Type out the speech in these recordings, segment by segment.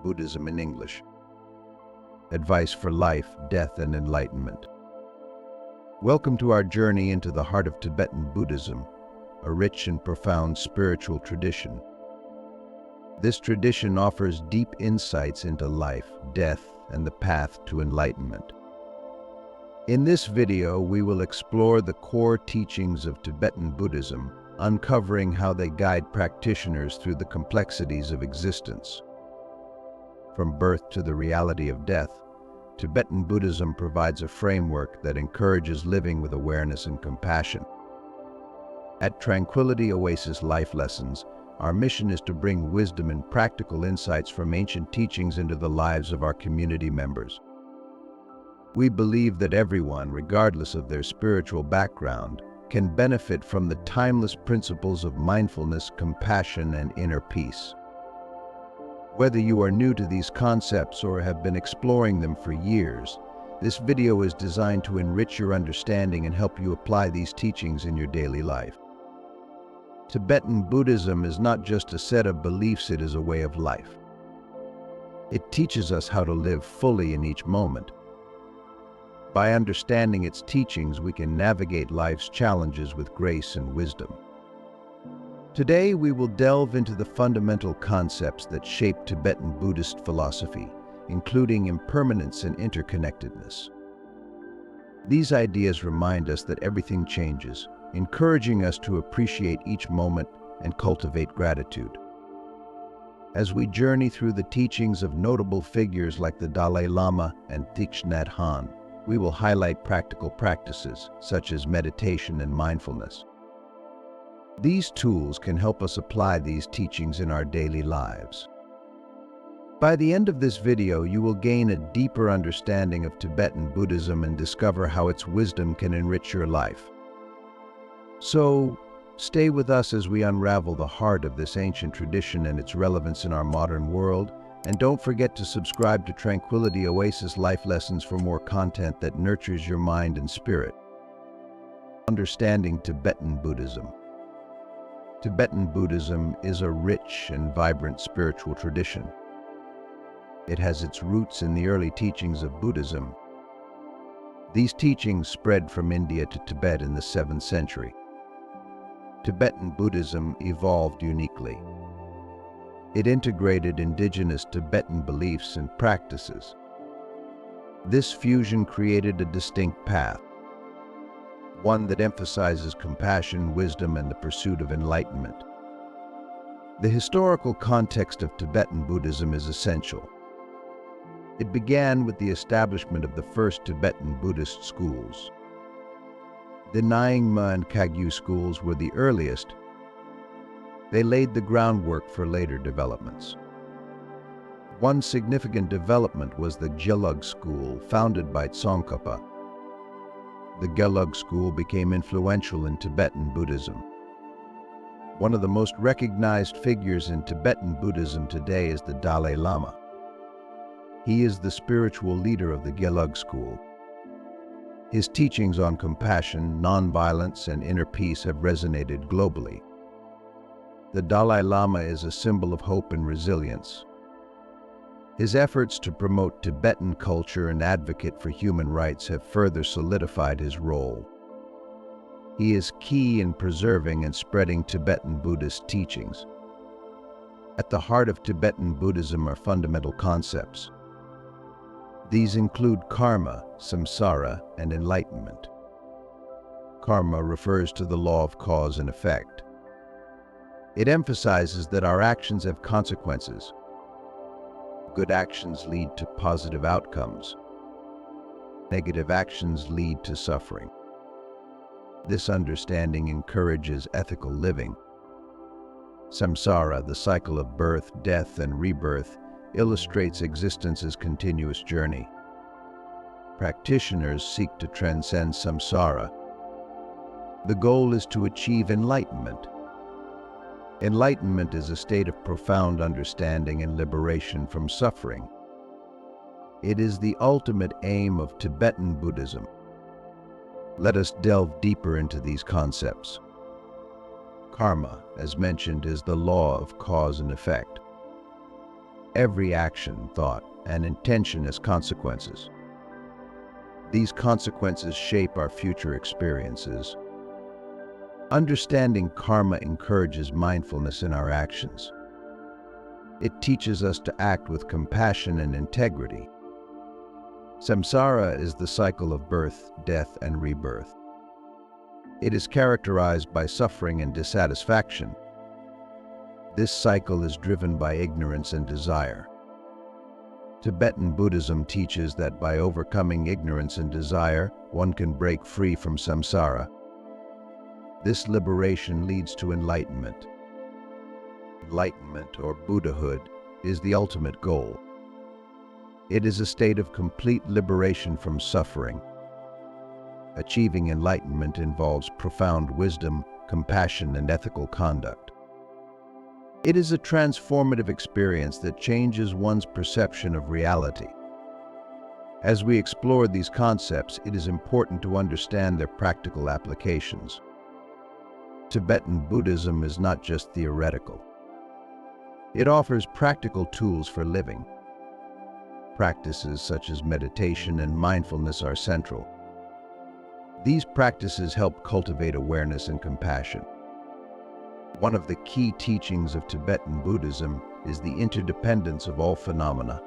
Buddhism in English. Advice for life, death, and enlightenment. Welcome to our journey into the heart of Tibetan Buddhism, a rich and profound spiritual tradition. This tradition offers deep insights into life, death, and the path to enlightenment. In this video, we will explore the core teachings of Tibetan Buddhism, uncovering how they guide practitioners through the complexities of existence. From birth to the reality of death, Tibetan Buddhism provides a framework that encourages living with awareness and compassion. At Tranquility, Oasis Life Lessons, our mission is to bring wisdom and practical insights from ancient teachings into the lives of our community members. We believe that everyone, regardless of their spiritual background, can benefit from the timeless principles of mindfulness, compassion, and inner peace. Whether you are new to these concepts or have been exploring them for years, this video is designed to enrich your understanding and help you apply these teachings in your daily life. Tibetan Buddhism is not just a set of beliefs, it is a way of life. It teaches us how to live fully in each moment. By understanding its teachings, we can navigate life's challenges with grace and wisdom. Today, we will delve into the fundamental concepts that shape Tibetan Buddhist philosophy, including impermanence and interconnectedness. These ideas remind us that everything changes, encouraging us to appreciate each moment and cultivate gratitude. As we journey through the teachings of notable figures like the Dalai Lama and Thich Nhat Hanh, we will highlight practical practices such as meditation and mindfulness. These tools can help us apply these teachings in our daily lives. By the end of this video, you will gain a deeper understanding of Tibetan Buddhism and discover how its wisdom can enrich your life. So, stay with us as we unravel the heart of this ancient tradition and its relevance in our modern world. And don't forget to subscribe to Tranquility Oasis Life Lessons for more content that nurtures your mind and spirit. Understanding Tibetan Buddhism. Tibetan Buddhism is a rich and vibrant spiritual tradition. It has its roots in the early teachings of Buddhism. These teachings spread from India to Tibet in the 7th century. Tibetan Buddhism evolved uniquely. It integrated indigenous Tibetan beliefs and practices. This fusion created a distinct path, one that emphasizes compassion, wisdom, and the pursuit of enlightenment. The historical context of Tibetan Buddhism is essential. It began with the establishment of the first Tibetan Buddhist schools. The Nyingma and Kagyu schools were the earliest. They laid the groundwork for later developments. One significant development was the Gelug school, founded by Tsongkhapa. The Gelug school became influential in Tibetan Buddhism. One of the most recognized figures in Tibetan Buddhism today is the Dalai Lama. He is the spiritual leader of the Gelug school. His teachings on compassion, nonviolence, and inner peace have resonated globally. The Dalai Lama is a symbol of hope and resilience. His efforts to promote Tibetan culture and advocate for human rights have further solidified his role. He is key in preserving and spreading Tibetan Buddhist teachings. At the heart of Tibetan Buddhism are fundamental concepts. These include karma, samsara, and enlightenment. Karma refers to the law of cause and effect. It emphasizes that our actions have consequences. Good actions lead to positive outcomes. Negative actions lead to suffering. This understanding encourages ethical living. Samsara, the cycle of birth, death, and rebirth, illustrates existence's continuous journey. Practitioners seek to transcend samsara. The goal is to achieve enlightenment. Enlightenment is a state of profound understanding and liberation from suffering. It is the ultimate aim of Tibetan Buddhism. Let us delve deeper into these concepts. Karma, as mentioned, is the law of cause and effect. Every action, thought, and intention has consequences. These consequences shape our future experiences. Understanding karma encourages mindfulness in our actions. It teaches us to act with compassion and integrity. Samsara is the cycle of birth, death, and rebirth. It is characterized by suffering and dissatisfaction. This cycle is driven by ignorance and desire. Tibetan Buddhism teaches that by overcoming ignorance and desire, one can break free from samsara. This liberation leads to enlightenment. Enlightenment, or Buddhahood, is the ultimate goal. It is a state of complete liberation from suffering. Achieving enlightenment involves profound wisdom, compassion, and ethical conduct. It is a transformative experience that changes one's perception of reality. As we explore these concepts, it is important to understand their practical applications. Tibetan Buddhism is not just theoretical. It offers practical tools for living. Practices such as meditation and mindfulness are central. These practices help cultivate awareness and compassion. One of the key teachings of Tibetan Buddhism is the interdependence of all phenomena.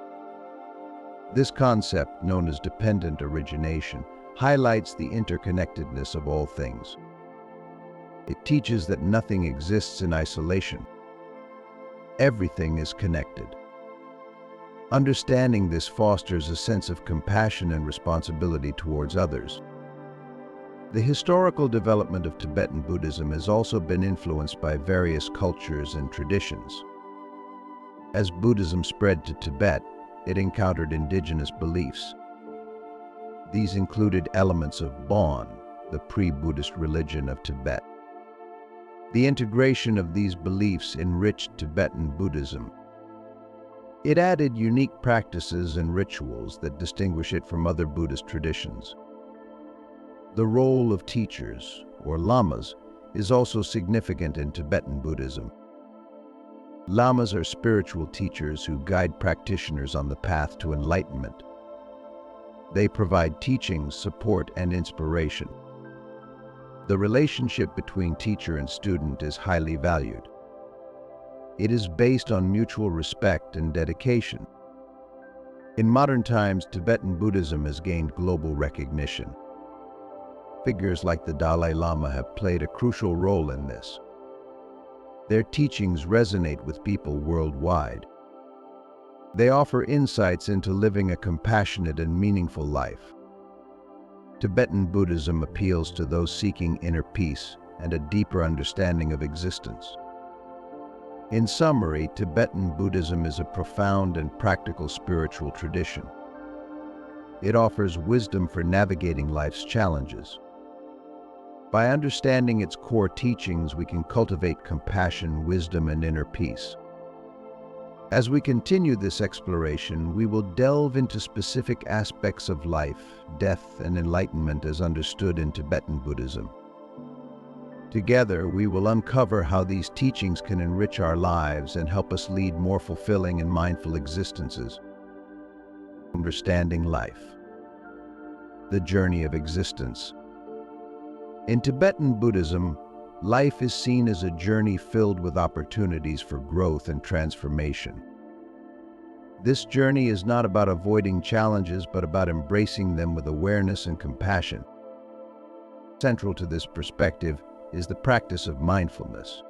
This concept, known as dependent origination, highlights the interconnectedness of all things. It teaches that nothing exists in isolation. Everything is connected. Understanding this fosters a sense of compassion and responsibility towards others. The historical development of Tibetan Buddhism has also been influenced by various cultures and traditions. As Buddhism spread to Tibet, it encountered indigenous beliefs. These included elements of Bon, the pre-Buddhist religion of Tibet. The integration of these beliefs enriched Tibetan Buddhism. It added unique practices and rituals that distinguish it from other Buddhist traditions. The role of teachers, or lamas, is also significant in Tibetan Buddhism. Lamas are spiritual teachers who guide practitioners on the path to enlightenment. They provide teachings, support, and inspiration. The relationship between teacher and student is highly valued. It is based on mutual respect and dedication. In modern times, Tibetan Buddhism has gained global recognition. Figures like the Dalai Lama have played a crucial role in this. Their teachings resonate with people worldwide. They offer insights into living a compassionate and meaningful life. Tibetan Buddhism appeals to those seeking inner peace and a deeper understanding of existence. In summary, Tibetan Buddhism is a profound and practical spiritual tradition. It offers wisdom for navigating life's challenges. By understanding its core teachings, we can cultivate compassion, wisdom, and inner peace. As we continue this exploration, we will delve into specific aspects of life, death, and enlightenment as understood in Tibetan Buddhism. Together, we will uncover how these teachings can enrich our lives and help us lead more fulfilling and mindful existences. Understanding life. The journey of existence. In Tibetan Buddhism, life is seen as a journey filled with opportunities for growth and transformation. This journey is not about avoiding challenges, but about embracing them with awareness and compassion. Central to this perspective is the practice of mindfulness.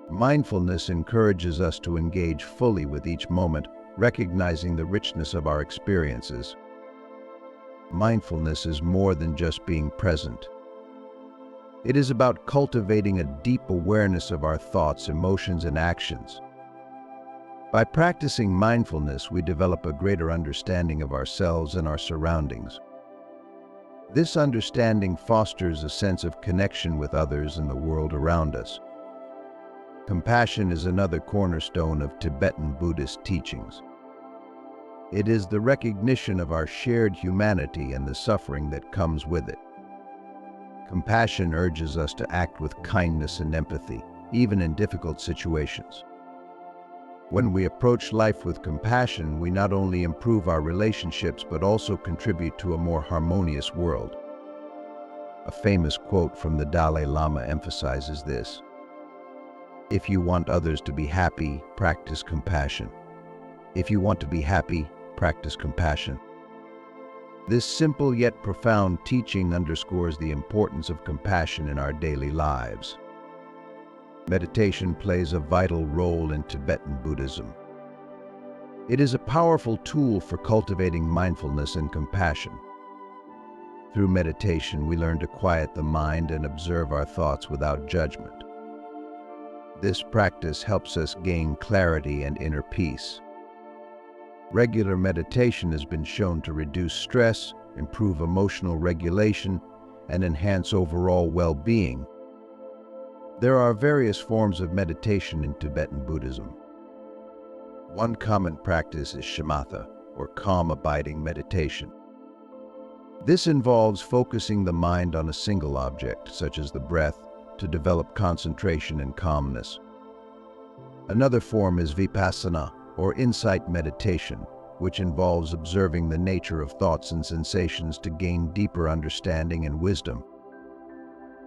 Mindfulness encourages us to engage fully with each moment, recognizing the richness of our experiences. Mindfulness is more than just being present. It is about cultivating a deep awareness of our thoughts, emotions, and actions. By practicing mindfulness, we develop a greater understanding of ourselves and our surroundings. This understanding fosters a sense of connection with others and the world around us. Compassion is another cornerstone of Tibetan Buddhist teachings. It is the recognition of our shared humanity and the suffering that comes with it. Compassion urges us to act with kindness and empathy, even in difficult situations. When we approach life with compassion, we not only improve our relationships but also contribute to a more harmonious world. A famous quote from the Dalai Lama emphasizes this. If you want others to be happy, practice compassion. If you want to be happy, practice compassion. This simple yet profound teaching underscores the importance of compassion in our daily lives. Meditation plays a vital role in Tibetan Buddhism. It is a powerful tool for cultivating mindfulness and compassion. Through meditation, we learn to quiet the mind and observe our thoughts without judgment. This practice helps us gain clarity and inner peace. Regular meditation has been shown to reduce stress, improve emotional regulation, and enhance overall well-being. There are various forms of meditation in Tibetan Buddhism. One common practice is shamatha, or calm abiding meditation. This involves focusing the mind on a single object, such as the breath, to develop concentration and calmness. Another form is vipassana, or insight meditation, which involves observing the nature of thoughts and sensations to gain deeper understanding and wisdom.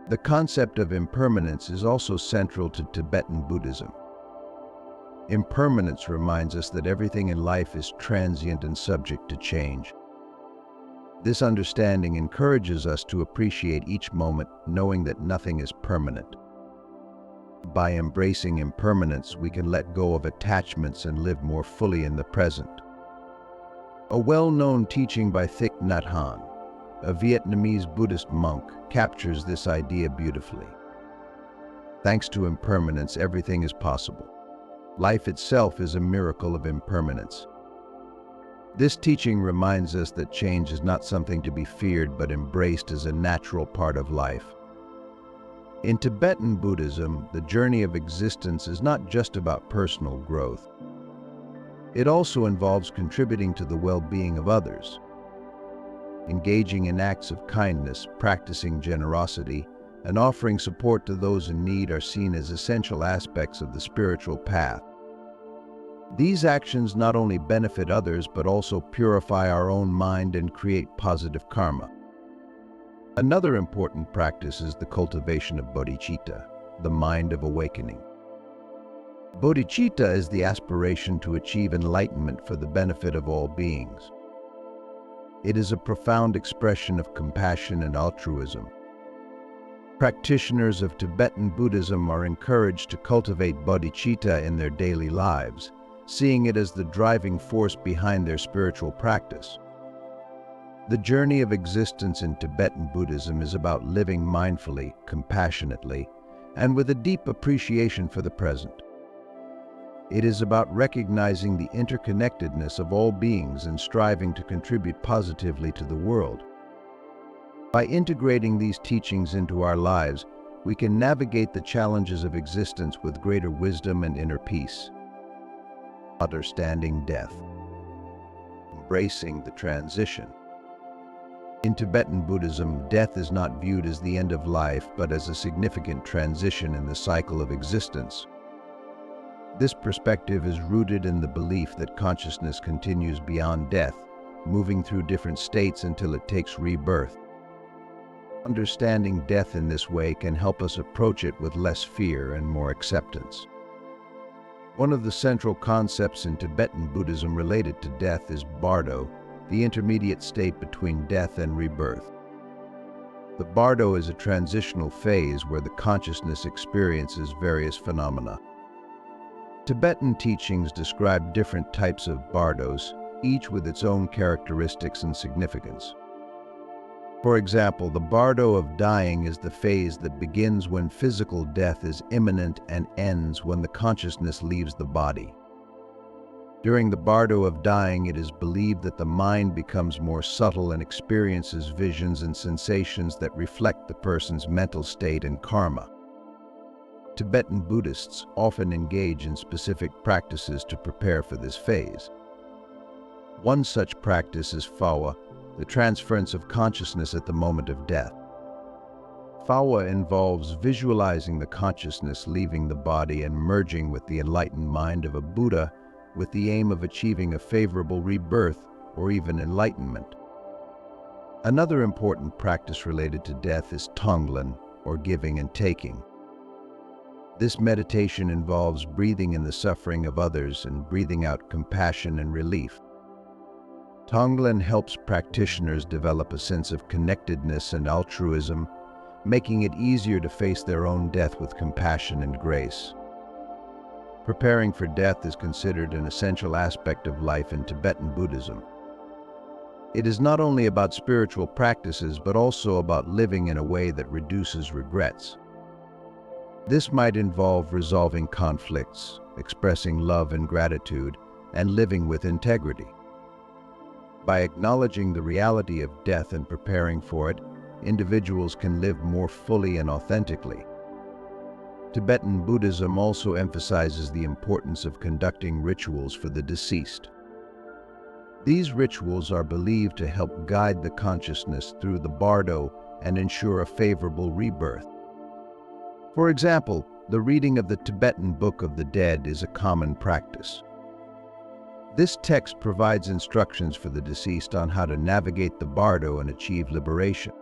The concept of impermanence is also central to Tibetan Buddhism. Impermanence reminds us that everything in life is transient and subject to change. This understanding encourages us to appreciate each moment, knowing that nothing is permanent. By embracing impermanence, we can let go of attachments and live more fully in the present. A well-known teaching by Thich Nhat Hanh, a Vietnamese Buddhist monk, captures this idea beautifully. Thanks to impermanence, everything is possible. Life itself is a miracle of impermanence. This teaching reminds us that change is not something to be feared but embraced as a natural part of life. In Tibetan Buddhism, the journey of existence is not just about personal growth. It also involves contributing to the well-being of others. Engaging in acts of kindness, practicing generosity, and offering support to those in need are seen as essential aspects of the spiritual path. These actions not only benefit others but also purify our own mind and create positive karma. Another important practice is the cultivation of bodhicitta, the mind of awakening. Bodhicitta is the aspiration to achieve enlightenment for the benefit of all beings. It is a profound expression of compassion and altruism. Practitioners of Tibetan Buddhism are encouraged to cultivate bodhicitta in their daily lives, seeing it as the driving force behind their spiritual practice. The journey of existence in Tibetan Buddhism is about living mindfully, compassionately, and with a deep appreciation for the present. It is about recognizing the interconnectedness of all beings and striving to contribute positively to the world. By integrating these teachings into our lives, we can navigate the challenges of existence with greater wisdom and inner peace. Understanding death. Embracing the transition. In Tibetan Buddhism, death is not viewed as the end of life, but as a significant transition in the cycle of existence. This perspective is rooted in the belief that consciousness continues beyond death, moving through different states until it takes rebirth. Understanding death in this way can help us approach it with less fear and more acceptance. One of the central concepts in Tibetan Buddhism related to death is bardo, the intermediate state between death and rebirth. The bardo is a transitional phase where the consciousness experiences various phenomena. Tibetan teachings describe different types of bardos, each with its own characteristics and significance. For example, the bardo of dying is the phase that begins when physical death is imminent and ends when the consciousness leaves the body. During the bardo of dying, it is believed that the mind becomes more subtle and experiences visions and sensations that reflect the person's mental state and karma. Tibetan Buddhists often engage in specific practices to prepare for this phase. One such practice is phawa, the transference of consciousness at the moment of death. Phawa involves visualizing the consciousness leaving the body and merging with the enlightened mind of a Buddha with the aim of achieving a favorable rebirth or even enlightenment. Another important practice related to death is Tonglen, or giving and taking. This meditation involves breathing in the suffering of others and breathing out compassion and relief. Tonglen helps practitioners develop a sense of connectedness and altruism, making it easier to face their own death with compassion and grace. Preparing for death is considered an essential aspect of life in Tibetan Buddhism. It is not only about spiritual practices, but also about living in a way that reduces regrets. This might involve resolving conflicts, expressing love and gratitude, and living with integrity. By acknowledging the reality of death and preparing for it, individuals can live more fully and authentically. Tibetan Buddhism also emphasizes the importance of conducting rituals for the deceased. These rituals are believed to help guide the consciousness through the bardo and ensure a favorable rebirth. For example, the reading of the Tibetan Book of the Dead is a common practice. This text provides instructions for the deceased on how to navigate the bardo and achieve liberation.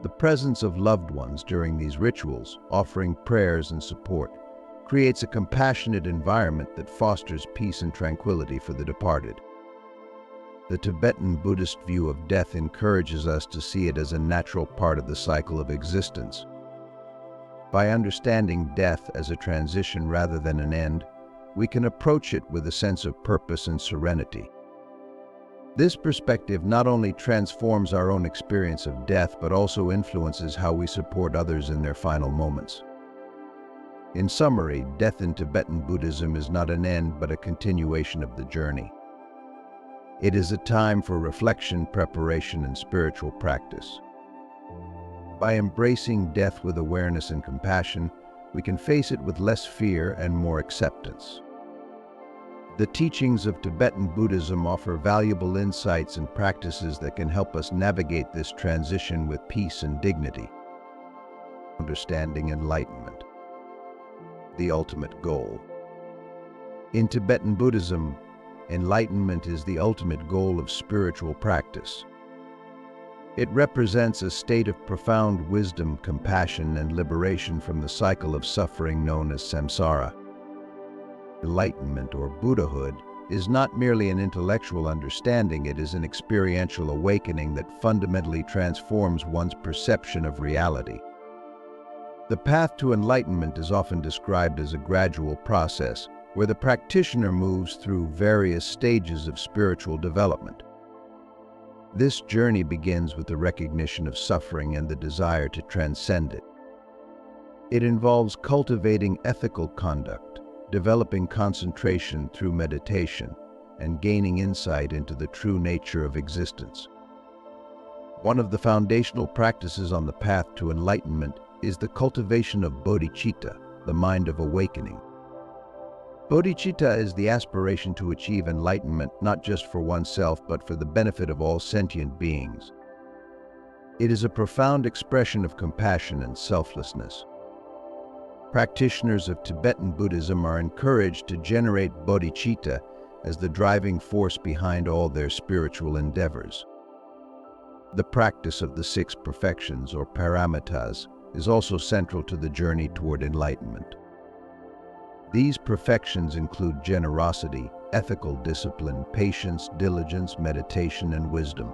The presence of loved ones during these rituals, offering prayers and support, creates a compassionate environment that fosters peace and tranquility for the departed. The Tibetan Buddhist view of death encourages us to see it as a natural part of the cycle of existence. By understanding death as a transition rather than an end, we can approach it with a sense of purpose and serenity. This perspective not only transforms our own experience of death, but also influences how we support others in their final moments. In summary, death in Tibetan Buddhism is not an end, but a continuation of the journey. It is a time for reflection, preparation, and spiritual practice. By embracing death with awareness and compassion, we can face it with less fear and more acceptance. The teachings of Tibetan Buddhism offer valuable insights and practices that can help us navigate this transition with peace and dignity. Understanding enlightenment, the ultimate goal. In Tibetan Buddhism, enlightenment is the ultimate goal of spiritual practice. It represents a state of profound wisdom, compassion, and liberation from the cycle of suffering known as samsara. Enlightenment, or Buddhahood, is not merely an intellectual understanding, it is an experiential awakening that fundamentally transforms one's perception of reality. The path to enlightenment is often described as a gradual process, where the practitioner moves through various stages of spiritual development. This journey begins with the recognition of suffering and the desire to transcend it. It involves cultivating ethical conduct, developing concentration through meditation, and gaining insight into the true nature of existence. One of the foundational practices on the path to enlightenment is the cultivation of bodhicitta, the mind of awakening. Bodhicitta is the aspiration to achieve enlightenment not just for oneself but for the benefit of all sentient beings. It is a profound expression of compassion and selflessness. Practitioners of Tibetan Buddhism are encouraged to generate bodhicitta as the driving force behind all their spiritual endeavors. The practice of the 6 perfections, or paramitas, is also central to the journey toward enlightenment. These perfections include generosity, ethical discipline, patience, diligence, meditation, and wisdom.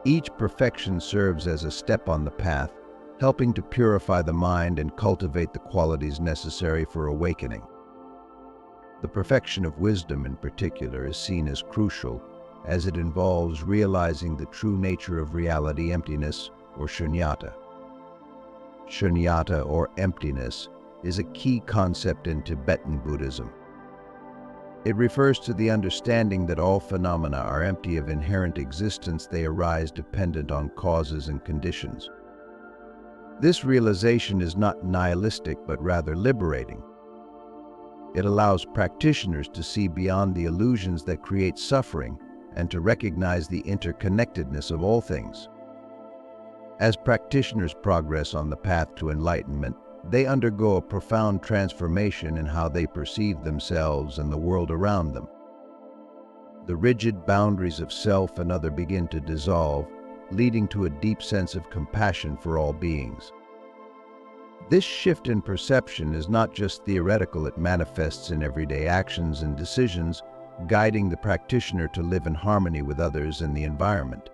Each perfection serves as a step on the path, helping to purify the mind and cultivate the qualities necessary for awakening. The perfection of wisdom in particular is seen as crucial, as it involves realizing the true nature of reality, emptiness, or shunyata. Shunyata, or emptiness, is a key concept in Tibetan Buddhism. It refers to the understanding that all phenomena are empty of inherent existence, they arise dependent on causes and conditions. This realization is not nihilistic but rather liberating. It allows practitioners to see beyond the illusions that create suffering and to recognize the interconnectedness of all things. As practitioners progress on the path to enlightenment, they undergo a profound transformation in how they perceive themselves and the world around them. The rigid boundaries of self and other begin to dissolve, leading to a deep sense of compassion for all beings. This shift in perception is not just theoretical, it manifests in everyday actions and decisions, guiding the practitioner to live in harmony with others and the environment.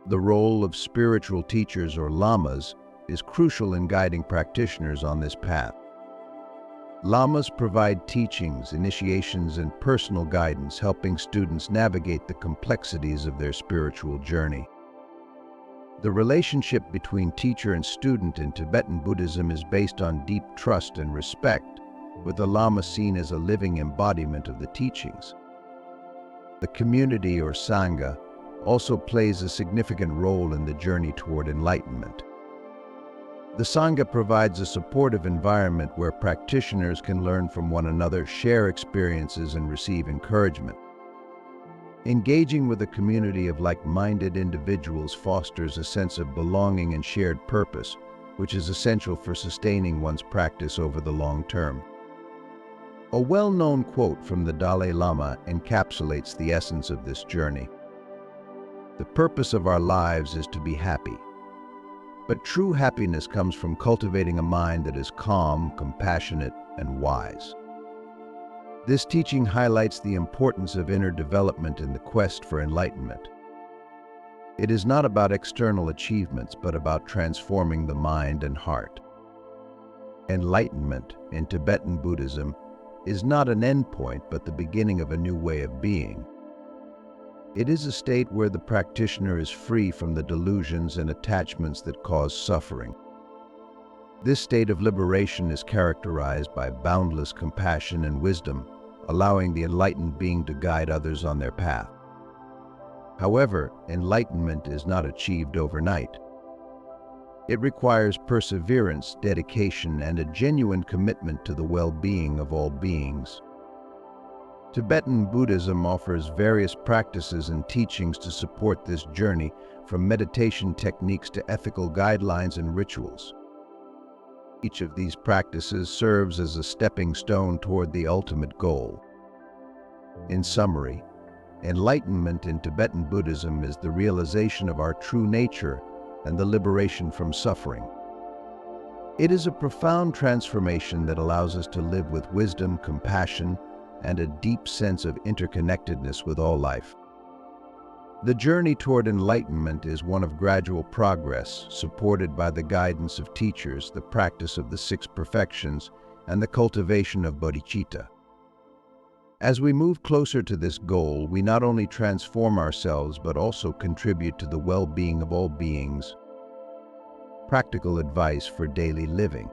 The role of spiritual teachers or lamas is crucial in guiding practitioners on this path. Lamas provide teachings, initiations, and personal guidance, helping students navigate the complexities of their spiritual journey. The relationship between teacher and student in Tibetan Buddhism is based on deep trust and respect, with the Lama seen as a living embodiment of the teachings. The community or Sangha also plays a significant role in the journey toward enlightenment. The Sangha provides a supportive environment where practitioners can learn from one another, share experiences, and receive encouragement. Engaging with a community of like-minded individuals fosters a sense of belonging and shared purpose, which is essential for sustaining one's practice over the long term. A well-known quote from the Dalai Lama encapsulates the essence of this journey. "The purpose of our lives is to be happy. But true happiness comes from cultivating a mind that is calm, compassionate, and wise." This teaching highlights the importance of inner development in the quest for enlightenment. It is not about external achievements, but about transforming the mind and heart. Enlightenment in Tibetan Buddhism is not an endpoint, but the beginning of a new way of being. It is a state where the practitioner is free from the delusions and attachments that cause suffering. This state of liberation is characterized by boundless compassion and wisdom, allowing the enlightened being to guide others on their path. However, enlightenment is not achieved overnight. It requires perseverance, dedication, and a genuine commitment to the well-being of all beings. Tibetan Buddhism offers various practices and teachings to support this journey, from meditation techniques to ethical guidelines and rituals. Each of these practices serves as a stepping stone toward the ultimate goal. In summary, enlightenment in Tibetan Buddhism is the realization of our true nature and the liberation from suffering. It is a profound transformation that allows us to live with wisdom, compassion, and a deep sense of interconnectedness with all life. The journey toward enlightenment is one of gradual progress, supported by the guidance of teachers, the practice of the six perfections, and the cultivation of bodhicitta. As we move closer to this goal, we not only transform ourselves but also contribute to the well-being of all beings. Practical advice for daily living.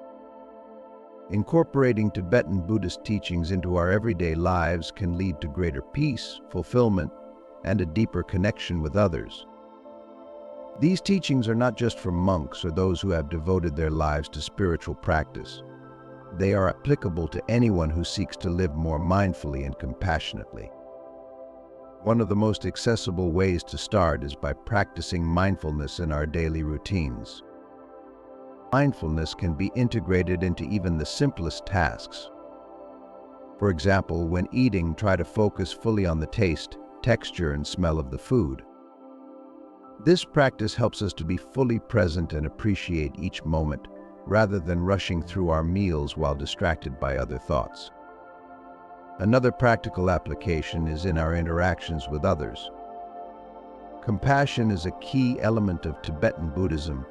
Incorporating Tibetan Buddhist teachings into our everyday lives can lead to greater peace, fulfillment, and a deeper connection with others. These teachings are not just for monks or those who have devoted their lives to spiritual practice. They are applicable to anyone who seeks to live more mindfully and compassionately. One of the most accessible ways to start is by practicing mindfulness in our daily routines. Mindfulness can be integrated into even the simplest tasks. For example, when eating, try to focus fully on the taste, texture, and smell of the food. This practice helps us to be fully present and appreciate each moment, rather than rushing through our meals while distracted by other thoughts. Another practical application is in our interactions with others. Compassion is a key element of Tibetan Buddhism,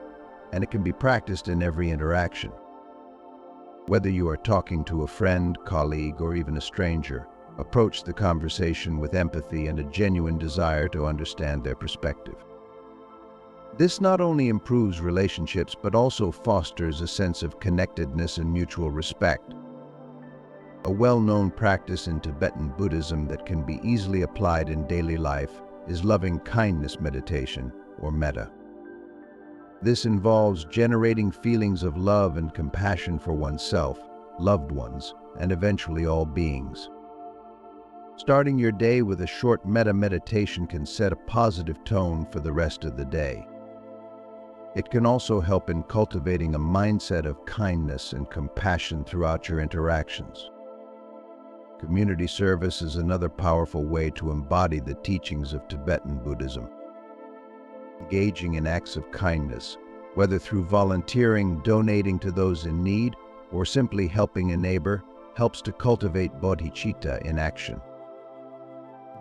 and it can be practiced in every interaction. Whether you are talking to a friend, colleague, or even a stranger, approach the conversation with empathy and a genuine desire to understand their perspective. This not only improves relationships but also fosters a sense of connectedness and mutual respect. A well-known practice in Tibetan Buddhism that can be easily applied in daily life is loving kindness meditation, or metta. This involves generating feelings of love and compassion for oneself, loved ones, and eventually all beings. Starting your day with a short metta meditation can set a positive tone for the rest of the day. It can also help in cultivating a mindset of kindness and compassion throughout your interactions. Community service is another powerful way to embody the teachings of Tibetan Buddhism. Engaging in acts of kindness, whether through volunteering, donating to those in need, or simply helping a neighbor, helps to cultivate bodhicitta in action.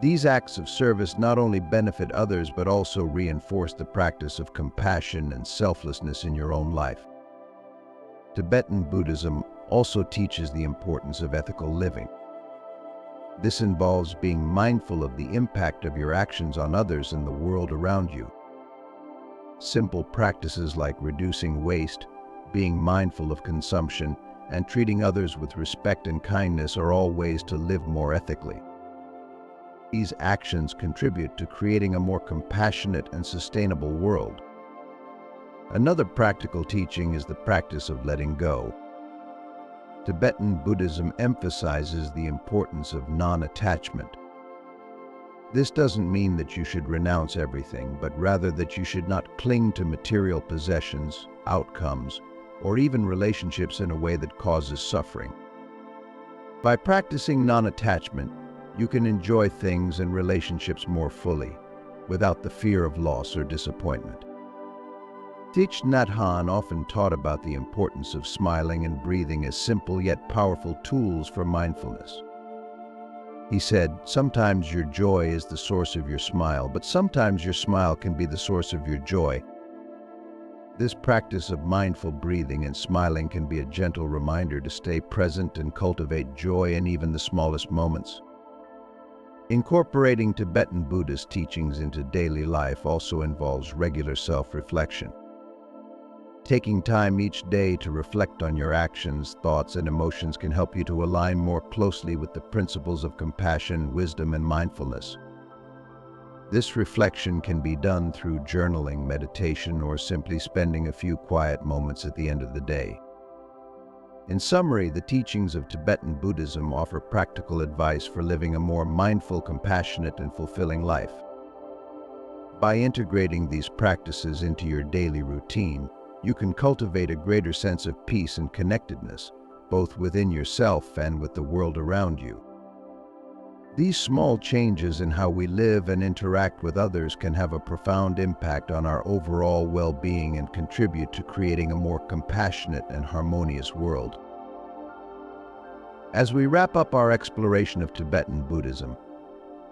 These acts of service not only benefit others but also reinforce the practice of compassion and selflessness in your own life. Tibetan Buddhism also teaches the importance of ethical living. This involves being mindful of the impact of your actions on others and the world around you. Simple practices like reducing waste, being mindful of consumption, and treating others with respect and kindness are all ways to live more ethically. These actions contribute to creating a more compassionate and sustainable world. Another practical teaching is the practice of letting go. Tibetan Buddhism emphasizes the importance of non-attachment. This doesn't mean that you should renounce everything, but rather that you should not cling to material possessions, outcomes, or even relationships in a way that causes suffering. By practicing non-attachment, you can enjoy things and relationships more fully, without the fear of loss or disappointment. Thich Nhat Hanh often taught about the importance of smiling and breathing as simple yet powerful tools for mindfulness. He said, "Sometimes your joy is the source of your smile, but sometimes your smile can be the source of your joy." This practice of mindful breathing and smiling can be a gentle reminder to stay present and cultivate joy in even the smallest moments. Incorporating Tibetan Buddhist teachings into daily life also involves regular self-reflection. Taking time each day to reflect on your actions, thoughts, and emotions can help you to align more closely with the principles of compassion, wisdom, and mindfulness. This reflection can be done through journaling, meditation, or simply spending a few quiet moments at the end of the day. In summary, the teachings of Tibetan Buddhism offer practical advice for living a more mindful, compassionate, and fulfilling life. By integrating these practices into your daily routine, you can cultivate a greater sense of peace and connectedness, both within yourself and with the world around you. These small changes in how we live and interact with others can have a profound impact on our overall well-being and contribute to creating a more compassionate and harmonious world. As we wrap up our exploration of Tibetan Buddhism,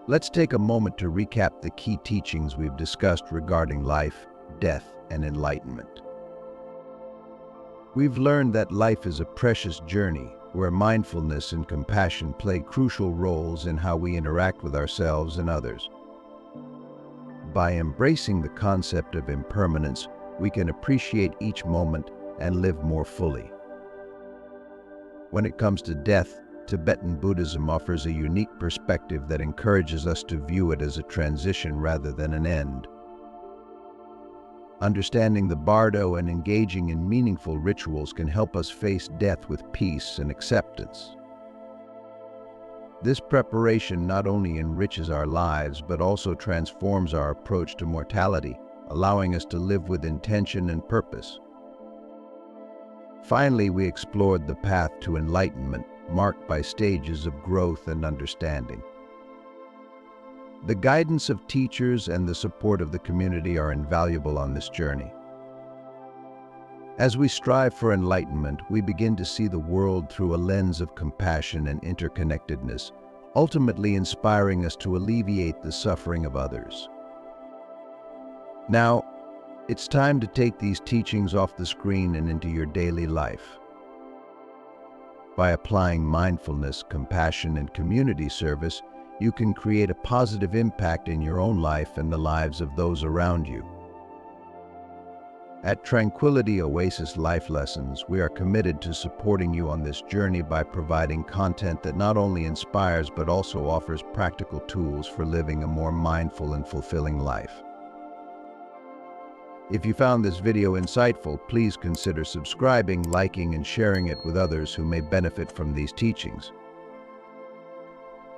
let's take a moment to recap the key teachings we've discussed regarding life, death, and enlightenment. We've learned that life is a precious journey where mindfulness and compassion play crucial roles in how we interact with ourselves and others. By embracing the concept of impermanence, we can appreciate each moment and live more fully. When it comes to death, Tibetan Buddhism offers a unique perspective that encourages us to view it as a transition rather than an end. Understanding the bardo and engaging in meaningful rituals can help us face death with peace and acceptance. This preparation not only enriches our lives, but also transforms our approach to mortality, allowing us to live with intention and purpose. Finally, we explored the path to enlightenment, marked by stages of growth and understanding. The guidance of teachers and the support of the community are invaluable on this journey. As we strive for enlightenment, we begin to see the world through a lens of compassion and interconnectedness, ultimately inspiring us to alleviate the suffering of others. Now, it's time to take these teachings off the screen and into your daily life. By applying mindfulness, compassion, and community service, you can create a positive impact in your own life and the lives of those around you. At Tranquility Oasis Life Lessons, we are committed to supporting you on this journey by providing content that not only inspires but also offers practical tools for living a more mindful and fulfilling life. If you found this video insightful, please consider subscribing, liking, and sharing it with others who may benefit from these teachings.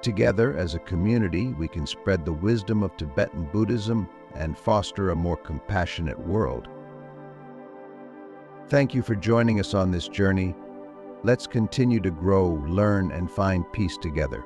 Together, as a community, we can spread the wisdom of Tibetan Buddhism and foster a more compassionate world. Thank you for joining us on this journey. Let's continue to grow, learn, and find peace together.